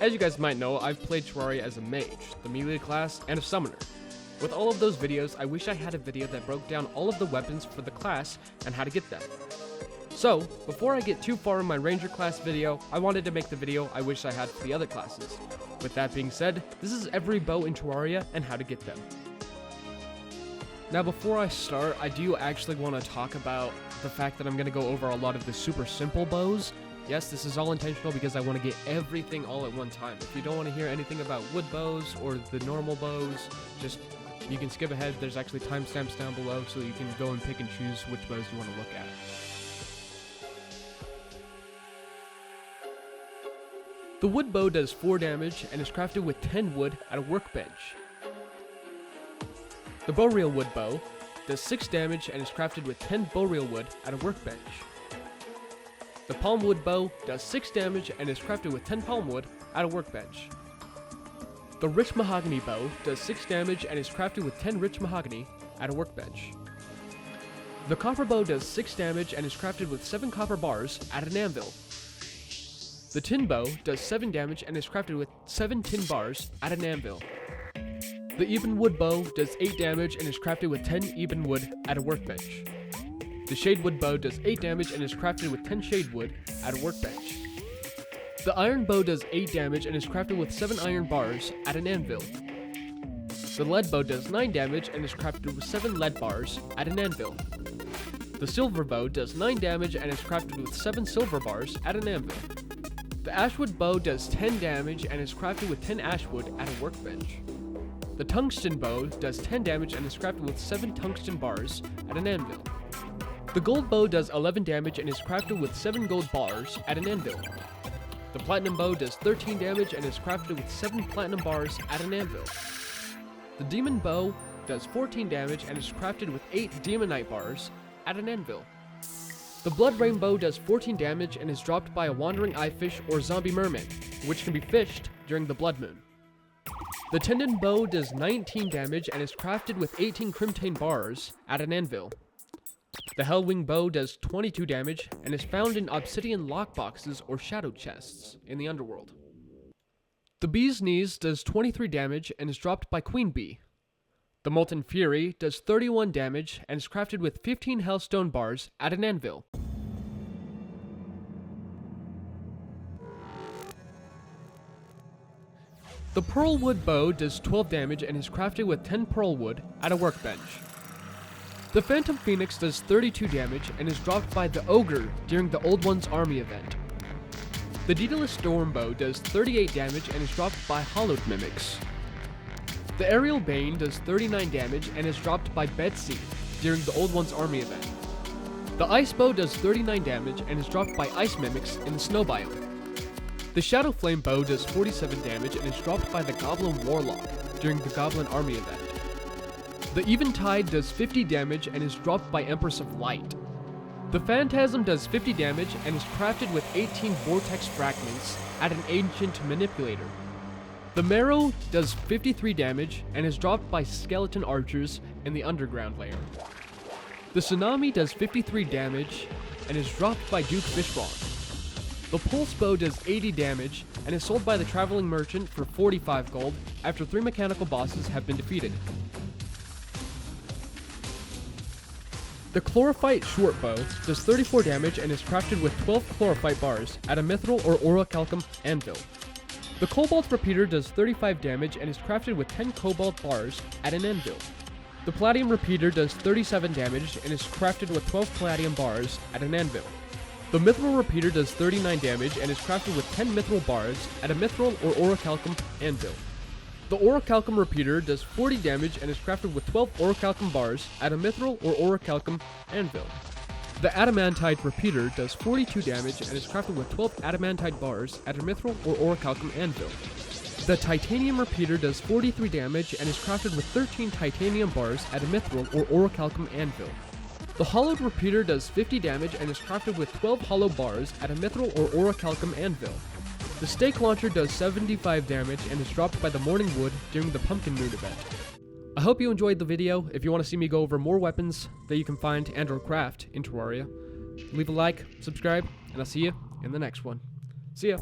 As you guys might know, I've played Terraria as a mage, the melee class, and a summoner. With all of those videos, I wish I had a video that broke down all of the weapons for the class and how to get them. So, before I get too far in my ranger class video, I wanted to make the video I wish I had for the other classes. With that being said, this is every bow in Terraria and how to get them. Now before I start, I do actually want to talk about the fact that I'm going to go over a lot of the super simple bows. Yes, this is all intentional because I want to get everything all at one time. If you don't want to hear anything about wood bows or the normal bows, you can skip ahead. There's actually timestamps down below so you can go and pick and choose which bows you want to look at. The wood bow does 4 damage and is crafted with 10 wood at a workbench. The bowreel wood bow does 6 damage and is crafted with 10 bowreel wood at a workbench. The palm wood bow does 6 damage and is crafted with 10 palm wood at a workbench. The rich mahogany bow does 6 damage and is crafted with 10 rich mahogany at a workbench. The copper bow does 6 damage and is crafted with 7 copper bars at an anvil. The tin bow does 7 damage and is crafted with 7 tin bars at an anvil. The even wood bow does 8 damage and is crafted with 10 even wood at a workbench. The shade wood bow does 8 damage and is crafted with 10 shade wood at a workbench. The iron bow does 8 damage and is crafted with 7 iron bars at an anvil. The lead bow does 9 damage and is crafted with 7 lead bars at an anvil. The silver bow does 9 damage and is crafted with 7 silver bars at an anvil. The ashwood bow does 10 damage and is crafted with 10 ashwood at a workbench. The tungsten bow does 10 damage and is crafted with 7 tungsten bars at an anvil. The gold bow does 11 damage and is crafted with 7 gold bars at an anvil. The platinum bow does 13 damage and is crafted with 7 platinum bars at an anvil. The demon bow does 14 damage and is crafted with 8 demonite bars at an anvil. The blood rainbow does 14 damage and is dropped by a wandering eyefish or zombie merman, which can be fished during the blood moon. The tendon bow does 19 damage and is crafted with 18 crimtane bars at an anvil. The hellwing bow does 22 damage and is found in obsidian lockboxes or shadow chests in the underworld. The bee's knees does 23 damage and is dropped by queen bee. The molten fury does 31 damage and is crafted with 15 hellstone bars at an anvil. The pearl wood bow does 12 damage and is crafted with 10 pearl wood at a workbench. The phantom phoenix does 32 damage and is dropped by the ogre during the Old One's Army event. The Daedalus storm bow does 38 damage and is dropped by hollowed mimics. The aerial bane does 39 damage and is dropped by Betsy during the Old One's Army event. The ice bow does 39 damage and is dropped by ice mimics in the snow biome. The Shadow Flame bow does 47 damage and is dropped by the Goblin Warlock during the Goblin Army event. The Eventide does 50 damage and is dropped by Empress of Light. The Phantasm does 50 damage and is crafted with 18 Vortex fragments at an Ancient Manipulator. The Marrow does 53 damage and is dropped by Skeleton Archers in the Underground layer. The Tsunami does 53 damage and is dropped by Duke Fishbone. The Pulse bow does 80 damage and is sold by the Traveling Merchant for 45 gold after 3 mechanical bosses have been defeated. The Chlorophyte short bow does 34 damage and is crafted with 12 chlorophyte bars at a mithril or orichalcum anvil. The Cobalt repeater does 35 damage and is crafted with 10 cobalt bars at an anvil. The Palladium repeater does 37 damage and is crafted with 12 palladium bars at an anvil. The Mithril repeater does 39 damage and is crafted with 10 mithril bars at a mithril or orichalcum anvil. The Orichalcum repeater does 40 damage and is crafted with 12 orichalcum bars at a mithril or orichalcum anvil. The Adamantite repeater does 42 damage and is crafted with 12 adamantite bars at a mithril or orichalcum anvil. The Titanium repeater does 43 damage and is crafted with 13 titanium bars at a mithril or orichalcum anvil. The Hollowed repeater does 50 damage and is crafted with 12 hollow bars at a mithril or orichalcum anvil. The Stake Launcher does 75 damage and is dropped by the Morning Wood during the Pumpkin Moon event. I hope you enjoyed the video. If you want to see me go over more weapons that you can find and or craft in Terraria, leave a like, subscribe, and I'll see you in the next one. See ya!